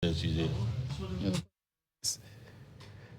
sujet.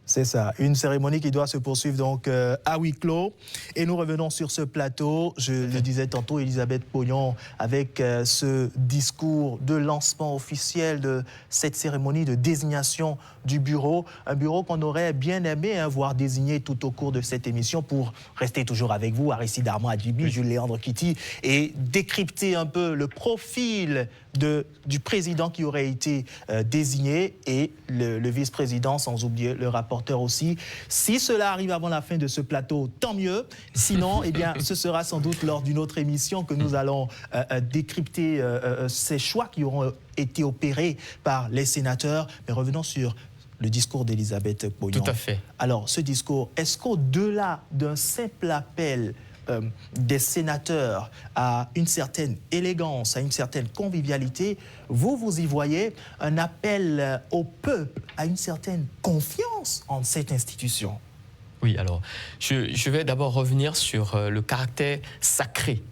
C'est ça, une cérémonie qui doit se poursuivre donc à huis clos. Et nous revenons sur ce plateau, je le disais tantôt, Elisabeth Pognon, avec ce discours de lancement officiel de cette cérémonie de désignation du bureau. Un bureau qu'on aurait bien aimé voir désigner tout au cours de cette émission pour rester toujours avec vous, Aristide Armand Adjibi, Jules-Léandre Kitty, et décrypter un peu le profil du président qui aurait été désigné et le vice-président, sans oublier le rapporteur aussi. Si cela arrive avant la fin de ce plateau, tant mieux. Sinon, eh bien, ce sera sans doute lors d'une autre émission que nous allons décrypter ces choix qui auront été opérés par les sénateurs. Mais revenons sur le discours d'Elisabeth Pognon. Tout à fait. Alors, ce discours, est-ce qu'au-delà d'un simple appel des sénateurs à une certaine élégance, à une certaine convivialité, vous y voyez un appel au peuple à une certaine confiance en cette institution? Oui, alors, je vais d'abord revenir sur le caractère sacré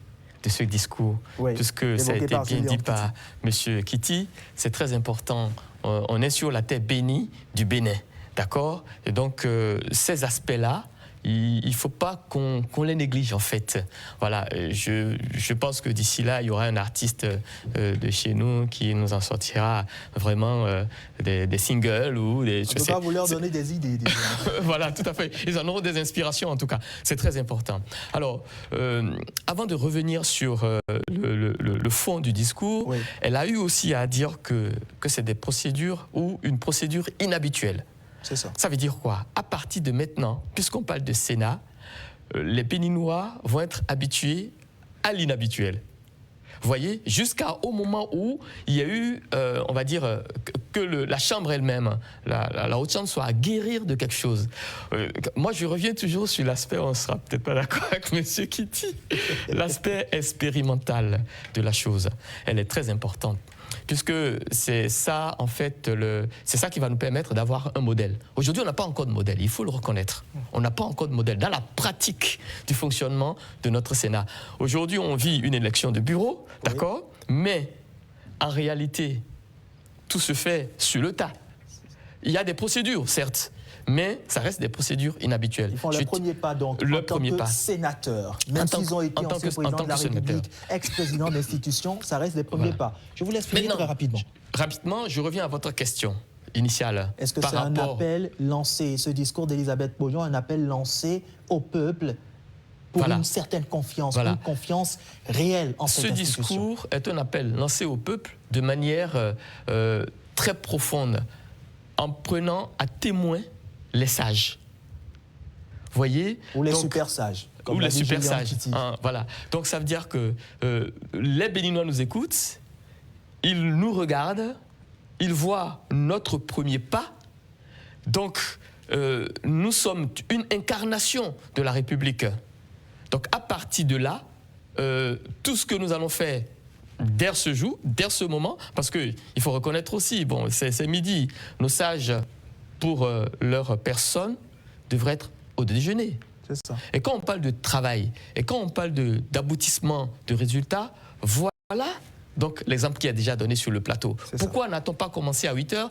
de ce discours, oui, puisque ça a été bien dit par M. Kitty, c'est très important. On est sur la terre bénie du Bénin, d'accord? Et donc, ces aspects-là, il ne faut pas qu'on les néglige, en fait. Voilà, je pense que d'ici là, il y aura un artiste de chez nous qui nous en sortira vraiment des singles ou des... En tout cas, vous leur donnez des idées. Déjà. Voilà, tout à fait. Ils en auront des inspirations, en tout cas. C'est très important. Alors, avant de revenir sur le fond du discours, oui, elle a eu aussi à dire que c'est des procédures ou une procédure inhabituelle. C'est ça. Ça veut dire quoi? À partir de maintenant, puisqu'on parle de Sénat, les Béninois vont être habitués à l'inhabituel. Vous voyez, jusqu'au moment où il y a eu, on va dire, que la Chambre elle-même, la Haute Chambre, soit à guérir de quelque chose. Moi, je reviens toujours sur l'aspect, on ne sera peut-être pas d'accord avec M. Kitty, l'aspect expérimental de la chose. Elle est très importante. Puisque c'est ça, en fait, c'est ça qui va nous permettre d'avoir un modèle. Aujourd'hui, on n'a pas encore de modèle, il faut le reconnaître. On n'a pas encore de modèle dans la pratique du fonctionnement de notre Sénat. Aujourd'hui, on vit une élection de bureau, d'accord, mais en réalité, tout se fait sur le tas. Il y a des procédures, certes, mais ça reste des procédures inhabituelles. Ils font le premier pas, donc, le en tant que sénateur. Même s'ils ont été ancien président de la République, ex-président d'institution, ça reste des premiers pas. Je vous laisse finir très rapidement. Rapidement, je reviens à votre question initiale. Est-ce que c'est un appel lancé, ce discours d'Elisabeth Pognon, un appel lancé au peuple pour une certaine confiance, une confiance réelle en cette institution? Ce discours est un appel lancé au peuple de manière très profonde, en prenant à témoin les sages. Vous voyez? Ou les super sages. Ou les super sages. Hein, voilà. Donc ça veut dire que les Béninois nous écoutent, ils nous regardent, ils voient notre premier pas. Donc nous sommes une incarnation de la République. Donc à partir de là, tout ce que nous allons faire dès ce jour, dès ce moment, parce qu'il faut reconnaître aussi, bon, c'est midi, nos sages, pour leur personne, devraient être au déjeuner. C'est ça. Et quand on parle de travail, et quand on parle d'aboutissement, de résultats, voilà donc l'exemple qui est déjà donné sur le plateau. Pourquoi n'a-t-on pas commencé à 8 h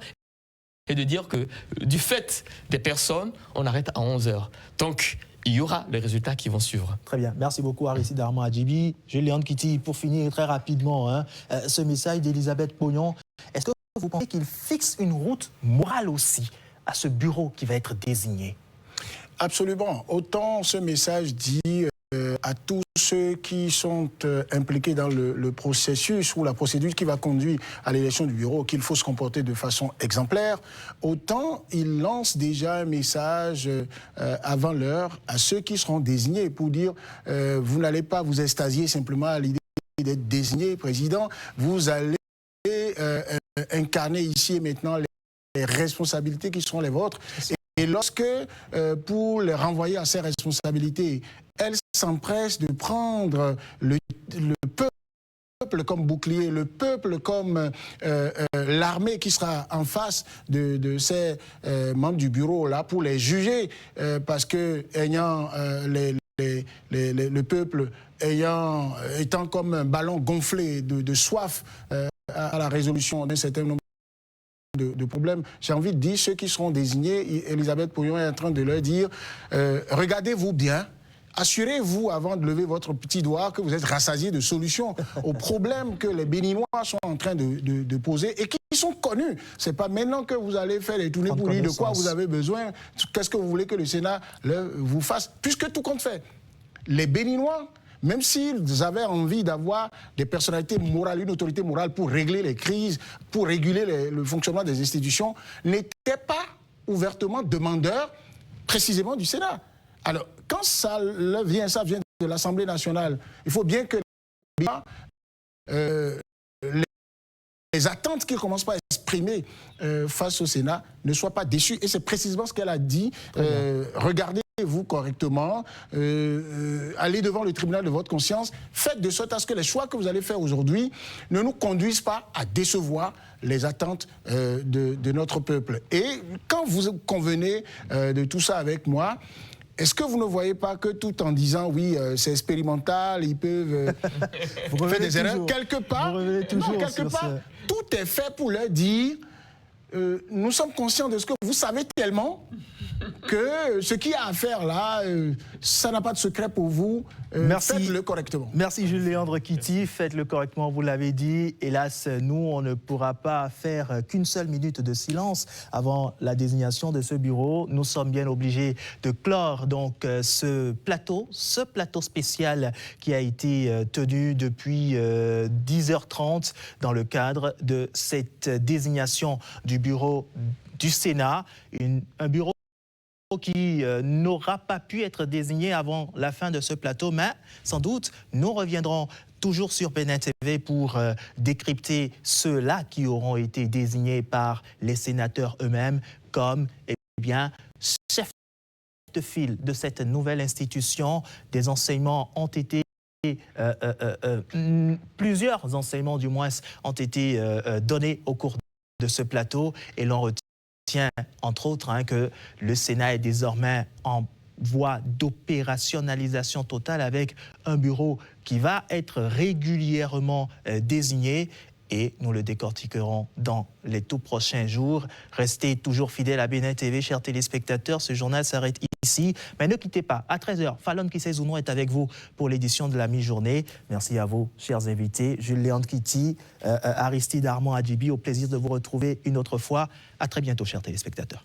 et de dire que du fait des personnes, on arrête à 11 h? Donc, il y aura les résultats qui vont suivre. Très bien. Merci beaucoup, Aristide Armand Adjibi. Jules-Léandre Kitty, pour finir très rapidement, ce message d'Elisabeth Pognon, est-ce que vous pensez qu'il fixe une route morale aussi à ce bureau qui va être désigné? Absolument. Autant ce message dit à tous ceux qui sont impliqués dans le processus ou la procédure qui va conduire à l'élection du bureau qu'il faut se comporter de façon exemplaire, autant il lance déjà un message avant l'heure à ceux qui seront désignés pour dire vous n'allez pas vous extasier simplement à l'idée d'être désigné président, vous allez incarner ici et maintenant les responsabilités qui seront les vôtres. Et lorsque, pour les renvoyer à ces responsabilités, elle s'empresse de prendre le peuple comme bouclier, le peuple comme l'armée qui sera en face de ces membres du bureau là pour les juger, parce que ayant le peuple étant comme un ballon gonflé de soif à la résolution d'un certain nombre de problème. J'ai envie de dire, ceux qui seront désignés, Elisabeth Poyon est en train de leur dire, regardez-vous bien, assurez-vous avant de lever votre petit doigt que vous êtes rassasiés de solutions aux problèmes que les Béninois sont en train de poser et qui sont connus. Ce n'est pas maintenant que vous allez faire les tournées pour dire de quoi vous avez besoin, qu'est-ce que vous voulez que le Sénat vous fasse, puisque tout compte fait. Les Béninois, même s'ils avaient envie d'avoir des personnalités morales, une autorité morale pour régler les crises, pour réguler le fonctionnement des institutions, n'étaient pas ouvertement demandeurs précisément du Sénat. Alors, quand ça vient de l'Assemblée nationale, il faut bien que les attentes qu'ils commencent par exprimer face au Sénat ne soient pas déçues. Et c'est précisément ce qu'elle a dit. Regardez-vous correctement, allez devant le tribunal de votre conscience, faites de sorte à ce que les choix que vous allez faire aujourd'hui ne nous conduisent pas à décevoir les attentes de notre peuple. Et quand vous convenez de tout ça avec moi, est-ce que vous ne voyez pas que tout en disant oui, c'est expérimental, ils peuvent faire des erreurs, quelque part, tout est fait pour leur dire nous sommes conscients de ce que vous savez tellement que ce qu'il y a à faire là, ça n'a pas de secret pour vous. Faites-le correctement. Merci Jules Léandre Kitty, faites-le correctement, vous l'avez dit. Hélas, nous, on ne pourra pas faire qu'une seule minute de silence avant la désignation de ce bureau. Nous sommes bien obligés de clore donc ce plateau spécial qui a été tenu depuis 10h30 dans le cadre de cette désignation du bureau du Sénat, un bureau qui n'aura pas pu être désigné avant la fin de ce plateau, mais sans doute nous reviendrons toujours sur Benin TV pour décrypter ceux-là qui auront été désignés par les sénateurs eux-mêmes comme chefs de file de cette nouvelle institution. Des enseignements ont été plusieurs enseignements du moins ont été donnés au cours de ce plateau et l'on retient entre autres que le Sénat est désormais en voie d'opérationnalisation totale avec un bureau qui va être régulièrement désigné et nous le décortiquerons dans les tout prochains jours. Restez toujours fidèles à Benin TV, chers téléspectateurs. Ce journal s'arrête ici, mais ne quittez pas. À 13h, Fallon Kisezouno est avec vous pour l'édition de la mi-journée. Merci à vous, chers invités. Jules Léandre Kitty, Aristide Armand Adjibi, au plaisir de vous retrouver une autre fois. À très bientôt, chers téléspectateurs.